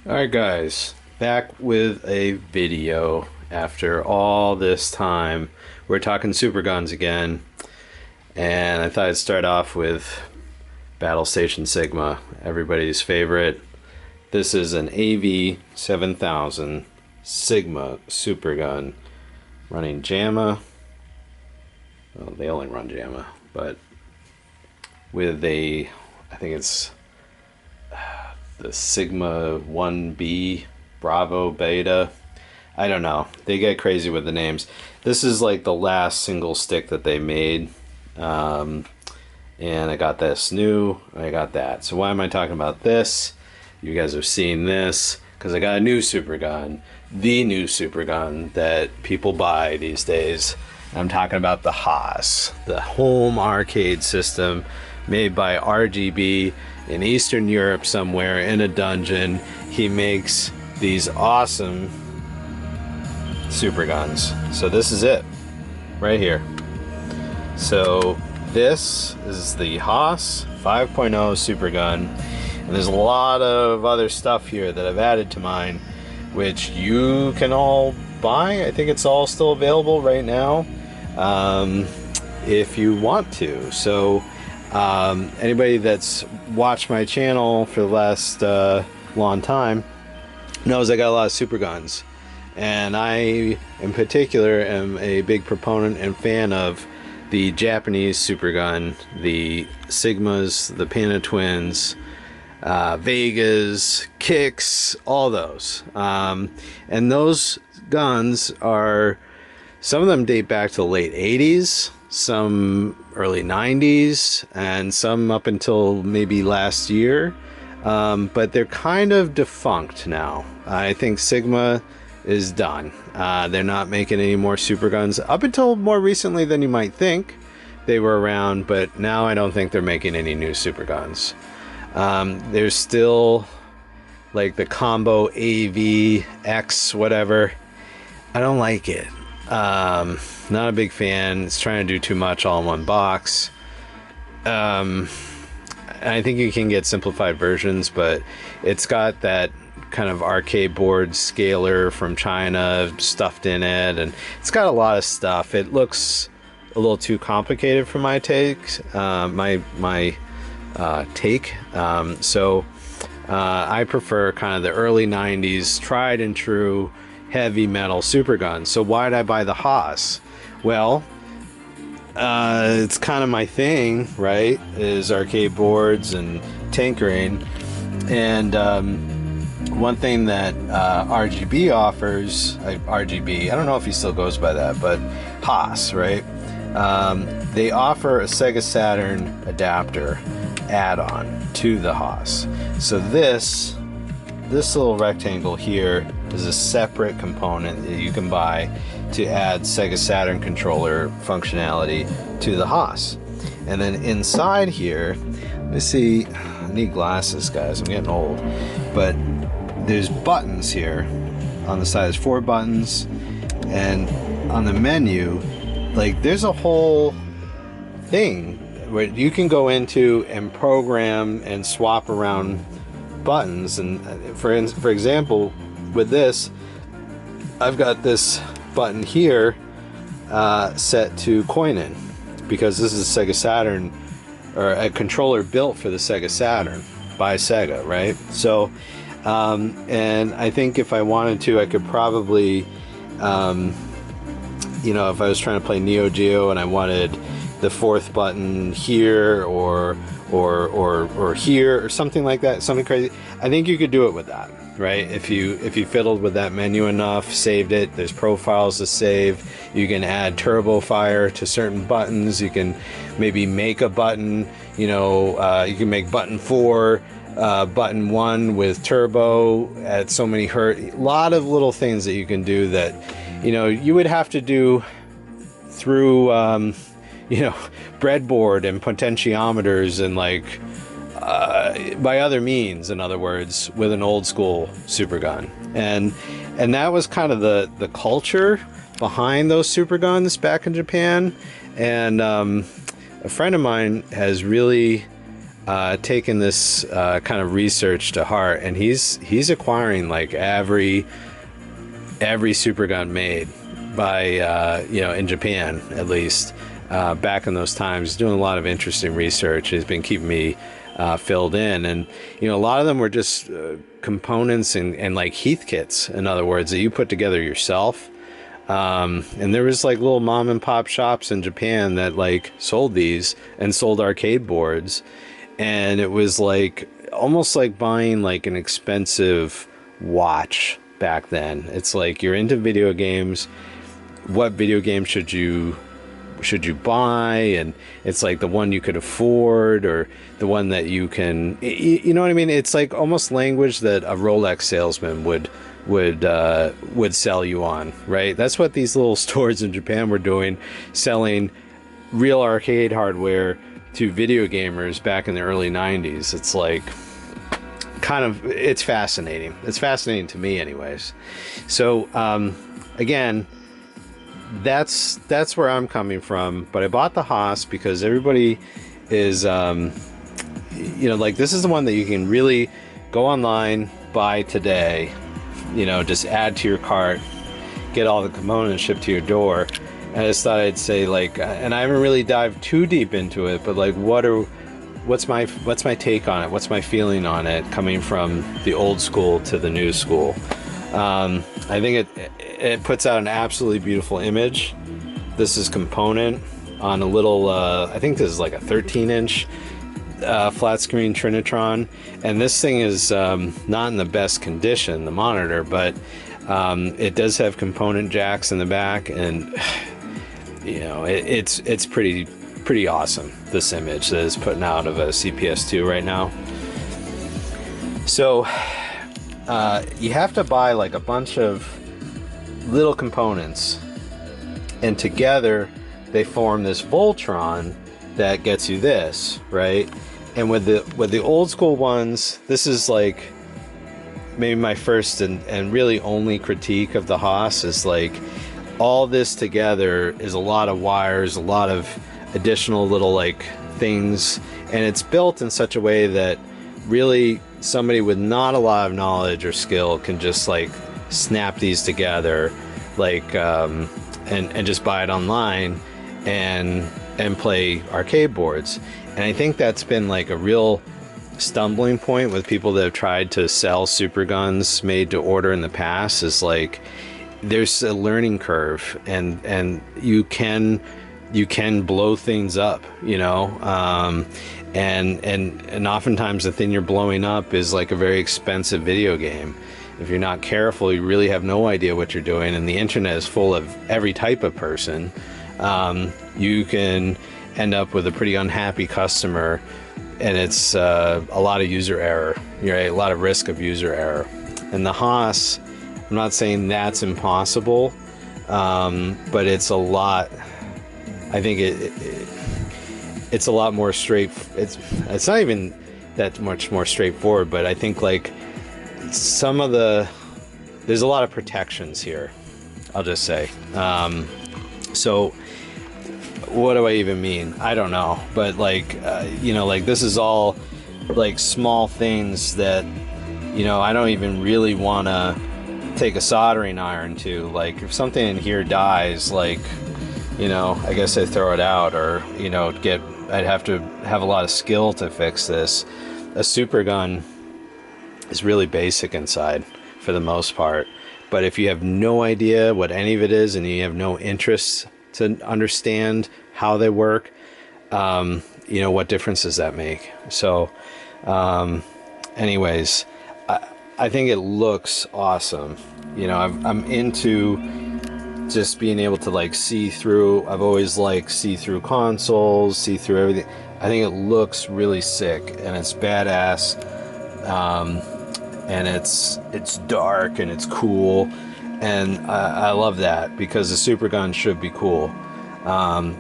Alright guys, back with a video after all this time. We're talking Superguns again, and I thought I'd start off with Battle Station Sigma, everybody's favorite. This is an AV7000 Sigma Supergun running JAMA. Well, they only run JAMA, but with a, I think it's the Sigma 1B Bravo Beta. I don't know, they get crazy with the names. This is like the last single stick that they made, and I got this new, I got that. So why am I talking about this? You guys have seen this because I got a new Supergun, the new Supergun that people buy these days. I'm talking about the Haas, the home arcade system made by RGB in Eastern Europe somewhere in a dungeon. He makes these awesome Superguns. So this is it right here. So this is the Haas 5.0 Supergun, and there's a lot of other stuff here that I've added to mine, which you can all buy. I think it's all still available right now, if you want to. So anybody that's watched my channel for the last long time knows I got a lot of Superguns, and I in particular am a big proponent and fan of the Japanese Supergun, the Sigmas, the Panda Twins, Vegas, Kicks, all those, and those guns are, some of them date back to the late 80s, some early 90s, and some up until maybe last year, but they're kind of defunct now. I think Sigma is done. They're not making any more Superguns. Up until more recently than you might think, they were around, but now I don't think they're making any new Superguns. There's still like the combo AV X whatever. I don't like it. Not a big fan. It's trying to do too much all in one box. I think you can get simplified versions, but it's got that kind of arcade board scaler from China stuffed in it, and it's got a lot of stuff. It looks a little too complicated for my take. So I prefer kind of the early 90s tried and true heavy metal Supergun. So why did I buy the Haas? Well, it's kind of my thing, right? Is arcade boards and tinkering. And one thing that RGB offers, RGB, I don't know if he still goes by that, but Haas, right? They offer a Sega Saturn adapter add-on to the Haas. So this little rectangle here is a separate component that you can buy to add Sega Saturn controller functionality to the Haas. And then inside here, let me see, I need glasses guys, I'm getting old, but there's buttons here on the side. There's 4 buttons, and on the menu, like, there's a whole thing where you can go into and program and swap around buttons. And for example, with this, I've got this button here set to coin in, because this is a Sega Saturn, or a controller built for the Sega Saturn by Sega, right? So and I think if I wanted to, I could probably you know, if I was trying to play Neo Geo and I wanted the 4th button here or here or something like that, something crazy, I think you could do it with that, right? If you fiddled with that menu enough, saved it, there's profiles to save. You can add turbo fire to certain buttons. You can maybe make a button, you know, you can make button 4 button 1 with turbo at so many hertz. A lot of little things that you can do that, you know, you would have to do through you know, breadboard and potentiometers and like by other means, in other words, with an old school Supergun. And that was kind of the culture behind those Superguns back in Japan. And a friend of mine has really taken this kind of research to heart, and he's acquiring like every Supergun made by you know, in Japan at least, back in those times, doing a lot of interesting research. He's been keeping me filled in, and you know, a lot of them were just components and like Heath kits, in other words, that you put together yourself. And there was like little mom and pop shops in Japan that like sold these and sold arcade boards, and it was like almost like buying like an expensive watch back then. It's like, you're into video games, what video game should you buy? And it's like the one you could afford, or the one that you can, you know what I mean? It's like almost language that a Rolex salesman would sell you on, right? That's what these little stores in Japan were doing, selling real arcade hardware to video gamers back in the early 90s. It's like kind of, it's fascinating. It's fascinating to me anyways. So again, that's where I'm coming from. But I bought the Haas because everybody is you know, like, this is the one that you can really go online, buy today, you know, just add to your cart, get all the components shipped to your door. And I just thought I'd say, like, and I haven't really dived too deep into it, but like, what's my take on it? What's my feeling on it, coming from the old school to the new school? I think it puts out an absolutely beautiful image. This is component on a little, I think this is like a 13-inch flat screen Trinitron, and this thing is not in the best condition, the monitor, but it does have component jacks in the back, and you know, it's pretty awesome, this image that is putting out of a CPS2 right now. So you have to buy like a bunch of little components, and together they form this Voltron that gets you this, right? And with the old school ones, this is like maybe my first and really only critique of the Haas, is like, all this together is a lot of wires, a lot of additional little like things, and it's built in such a way that really somebody with not a lot of knowledge or skill can just like snap these together, like and just buy it online and play arcade boards. And I think that's been like a real stumbling point with people that have tried to sell Superguns made to order in the past, is like, there's a learning curve, and you can blow things up, you know, and oftentimes the thing you're blowing up is like a very expensive video game. If you're not careful, you really have no idea what you're doing, and the internet is full of every type of person. You can end up with a pretty unhappy customer, and it's a lot of user error, right? A lot of risk of user error. And the Haas, I'm not saying that's impossible, but it's a lot. I think it's a lot more it's not even that much more straightforward, but I think like there's a lot of protections here, I'll just say. So what do I even mean? I don't know, but like, you know, like, this is all like small things that, you know, I don't even really want to take a soldering iron to. Like, if something in here dies, like, you know, I guess I throw it out, or, you know, I'd have to have a lot of skill to fix this. A Supergun is really basic inside for the most part, but if you have no idea what any of it is, and you have no interest to understand how they work, you know, what difference does that make? So anyways, I think it looks awesome. You know, I'm into just being able to like see through. I've always liked see through consoles, see through everything. I think it looks really sick, and it's badass, and it's dark, and it's cool, and I love that, because the Supergun should be cool.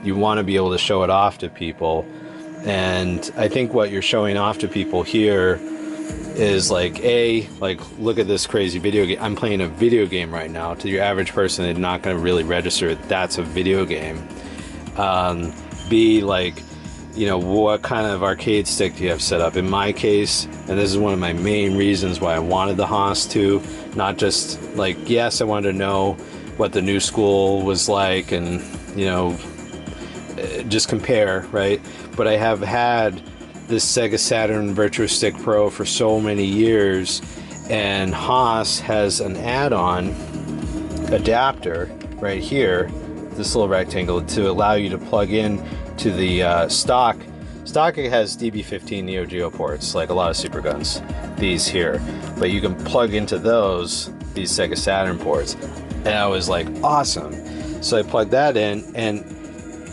You want to be able to show it off to people, and I think what you're showing off to people here is like, look at this crazy video game. I'm playing a video game right now. To your average person, they're not going to really register that's a video game. B, like, you know, what kind of arcade stick do you have set up? In my case, and this is one of my main reasons why I wanted the Haas 2, not just like, yes, I wanted to know what the new school was like and, you know, just compare, right? But I have had this Sega Saturn Virtual Stick Pro for so many years, and Haas has an add-on adapter right here, this little rectangle, to allow you to plug in to the stock. It has DB15 Neo Geo ports, like a lot of Superguns, these here. But you can plug into these Sega Saturn ports. And I was like, awesome. So I plugged that in, and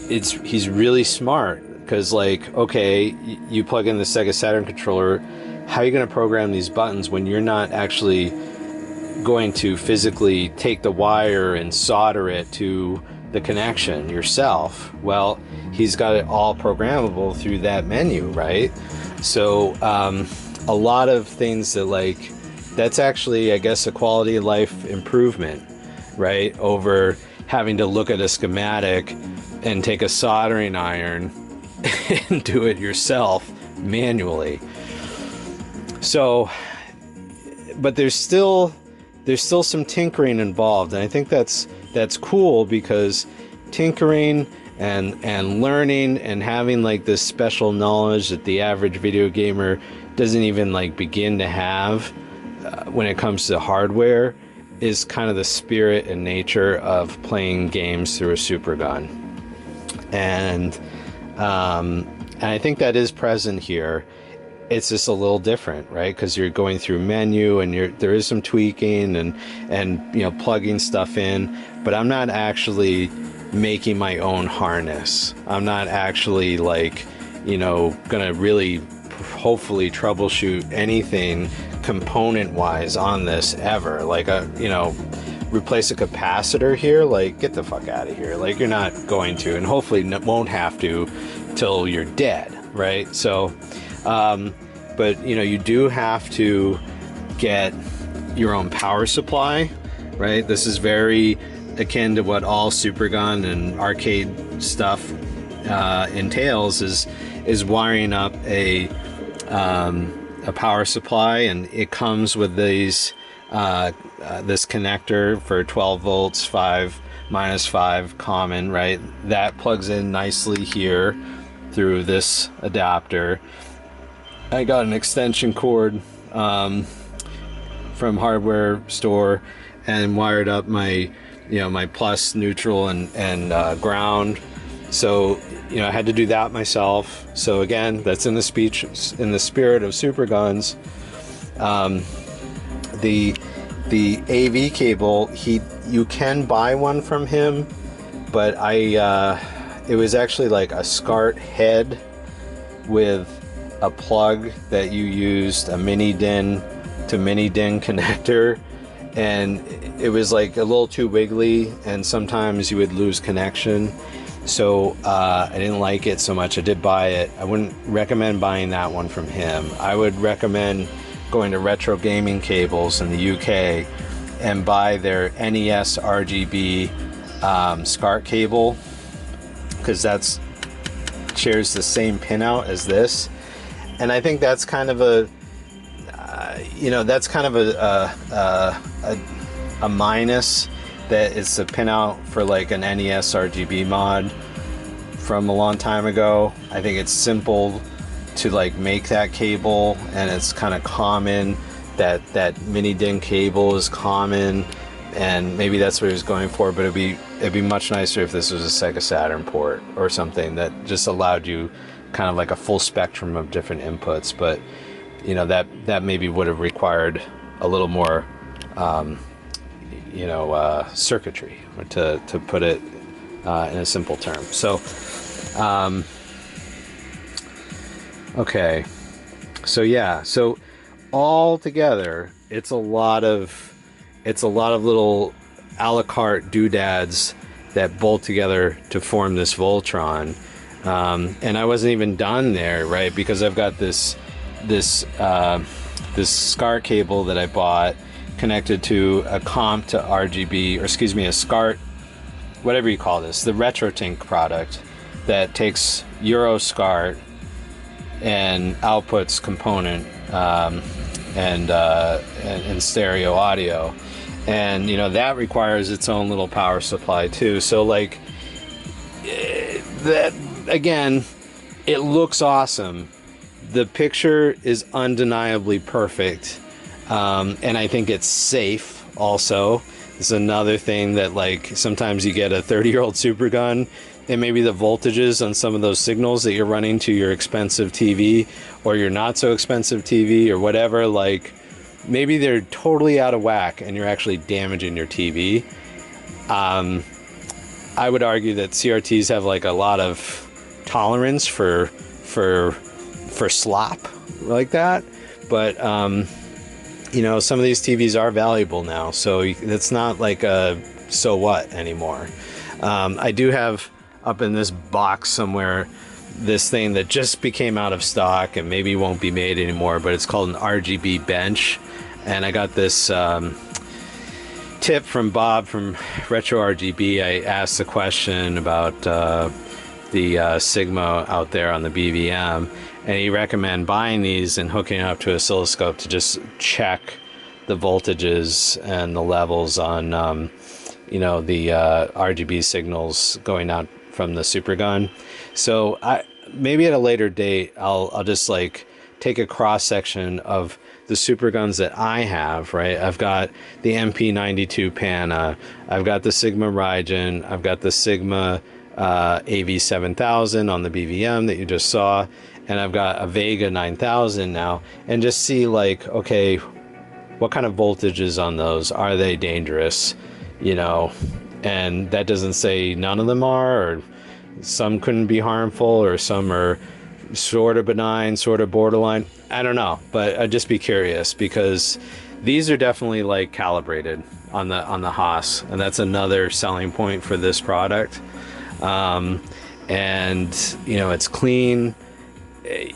he's really smart, because like, okay, you plug in the Sega Saturn controller, how are you going to program these buttons when you're not actually going to physically take the wire and solder it to the connection yourself? Well, he's got it all programmable through that menu, right? So a lot of things that, like, that's actually, I guess, a quality of life improvement, right, over having to look at a schematic and take a soldering iron and do it yourself manually. So, but there's still some tinkering involved, and I think that's cool, because tinkering and learning and having like this special knowledge that the average video gamer doesn't even like begin to have when it comes to hardware is kind of the spirit and nature of playing games through a Supergun. And I think that is present here. It's just a little different, right? Because you're going through menu, and there is some tweaking and you know, plugging stuff in. But I'm not actually making my own harness. I'm not actually, like, you know, gonna really hopefully troubleshoot anything component-wise on this ever. Like, you know, replace a capacitor here, like, get the fuck out of here. Like, you're not going to, and hopefully won't have to till you're dead, right? So but you know, you do have to get your own power supply, right? This is very akin to what all Supergun and arcade stuff entails, is wiring up a power supply, and it comes with these this connector for 12 volts, 5 -5 common, right? That plugs in nicely here through this adapter. I got an extension cord from hardware store and wired up my, you know, my plus, neutral, and ground. So, you know, I had to do that myself. So again, that's in the spirit of Superguns. The AV cable, you can buy one from him, but it was actually like a SCART head with a plug that you used, a mini DIN to mini DIN connector, and it was like a little too wiggly, and sometimes you would lose connection. So I didn't like it so much. I did buy it. I wouldn't recommend buying that one from him. I would recommend going to Retro Gaming Cables in the UK and buy their NES RGB SCART cable, because that's shares the same pinout as this. And I think that's kind of a a minus, that it's a pinout for like an NES RGB mod from a long time ago. I think it's simple to like make that cable, and it's kind of common that mini DIN cable is common, and maybe that's what he was going for. But it'd be much nicer if this was a Sega Saturn port or something that just allowed you kind of like a full spectrum of different inputs. But you know, that maybe would have required a little more circuitry, to put it in a simple term. So okay, so yeah, so all together it's a lot of little a la carte doodads that bolt together to form this Voltron. And I wasn't even done there, right? Because I've got this SCART cable that I bought connected to a comp to RGB, or excuse me, a SCART, whatever you call this, the RetroTink product that takes Euroscart and outputs component and stereo audio, and you know that requires its own little power supply too. So like that again, it looks awesome. The picture is undeniably perfect, and I think it's safe also. It's another thing that, like, sometimes you get a 30-year-old Supergun and maybe the voltages on some of those signals that you're running to your expensive TV or your not so expensive TV or whatever, like maybe they're totally out of whack and you're actually damaging your TV. I would argue that CRTs have like a lot of tolerance for slop like that, but you know, some of these TVs are valuable now, so it's not like a so what anymore. I do have up in this box somewhere this thing that just became out of stock and maybe won't be made anymore, but it's called an RGB bench, and I got this tip from Bob from Retro RGB. I asked the question about the Sigma out there on the BVM, and he recommended buying these and hooking it up to an oscilloscope to just check the voltages and the levels on you know, the RGB signals going out from the Supergun. So maybe at a later date I'll just like take a cross section of the Superguns that I have, right? I've got the MP92 Pana, I've got the Sigma Raijin, I've got the Sigma AV7000 on the BVM that you just saw, and I've got a Vega 9000 now, and just see like, okay, what kind of voltages on those? Are they dangerous? You know, and that doesn't say none of them are, or some couldn't be harmful, or some are sort of benign, sort of borderline. I don't know, but I'd just be curious, because these are definitely like calibrated on the Haas, and that's another selling point for this product. And you know, it's clean.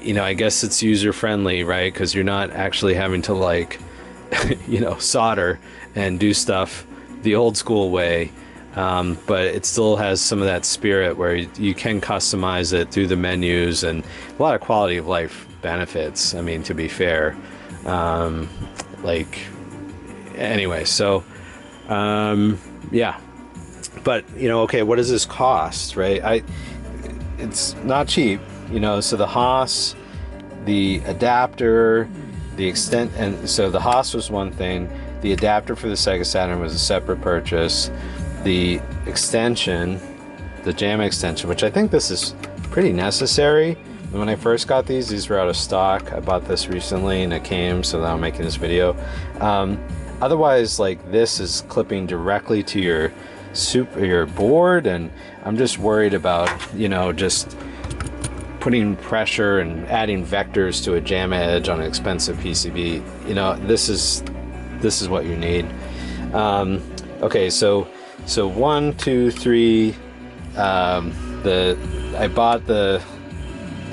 You know, I guess it's user friendly, right? Because you're not actually having to like you know, solder and do stuff the old school way, but it still has some of that spirit where you can customize it through the menus, and a lot of quality of life benefits. I mean, to be fair, like anyway, so yeah, but you know, okay, what does this cost, right? It's not cheap, you know. So the Haas, the adapter, the extent, and so the Haas was one thing. The adapter for the Sega Saturn was a separate purchase. The extension, the JAMA extension, which I think this is pretty necessary. When I first got these were out of stock. I bought this recently and it came, so now I'm making this video. Otherwise, like, this is clipping directly to your board, and I'm just worried about, you know, just putting pressure and adding vectors to a JAMA edge on an expensive PCB. You know, this is what you need. Okay, so 1, 2, 3. I bought the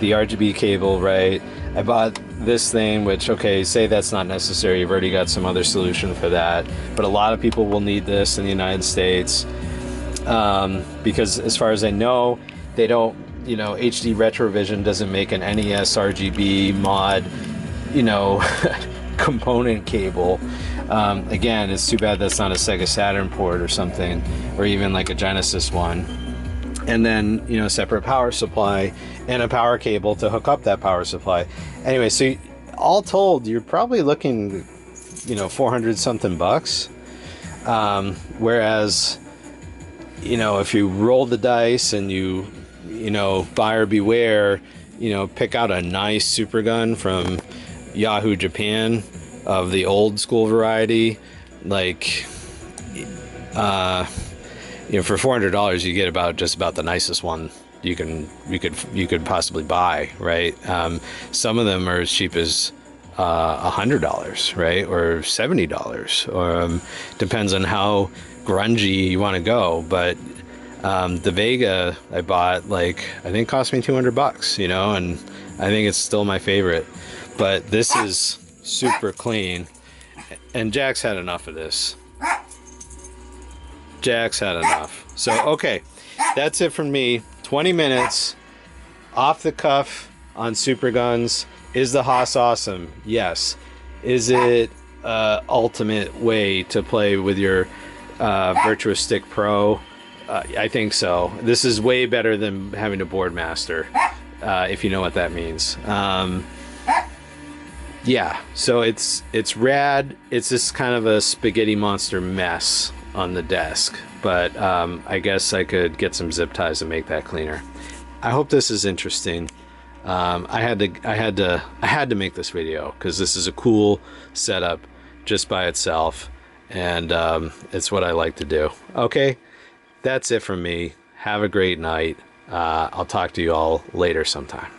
RGB cable, right? I bought this thing, which, okay, say that's not necessary. You've already got some other solution for that. But a lot of people will need this in the United States, because as far as I know, they don't, you know, HD Retrovision doesn't make an NES RGB mod, you know, component cable. Again, it's too bad that's not a Sega Saturn port or something, or even like a Genesis one. And then, you know, separate power supply and a power cable to hook up that power supply. Anyway, so all told, you're probably looking, you know, 400 something bucks. Whereas, you know, if you roll the dice and you know, buyer beware, you know, pick out a nice Supergun from Yahoo Japan of the old school variety, like, you know, for $400 you get just about the nicest one you could possibly buy, right? Some of them are as cheap as $100, right, or $70, or depends on how grungy you want to go. But the Vega I bought, like, I think cost me $200, you know, and I think it's still my favorite. But this is super clean, and Jack's had enough of this. Jack's had enough. So okay, that's it from me. 20 minutes off the cuff on Superguns. Is the Haas awesome? Yes. Is it ultimate way to play with your Virtua Stick Pro? I think so. This is way better than having a Boardmaster, if you know what that means. Yeah, so it's rad. It's just kind of a spaghetti monster mess on the desk, but I guess I could get some zip ties and make that cleaner. I hope this is interesting. I had to make this video because this is a cool setup just by itself, and it's what I like to do. Okay, that's it from me. Have a great night. I'll talk to you all later sometime.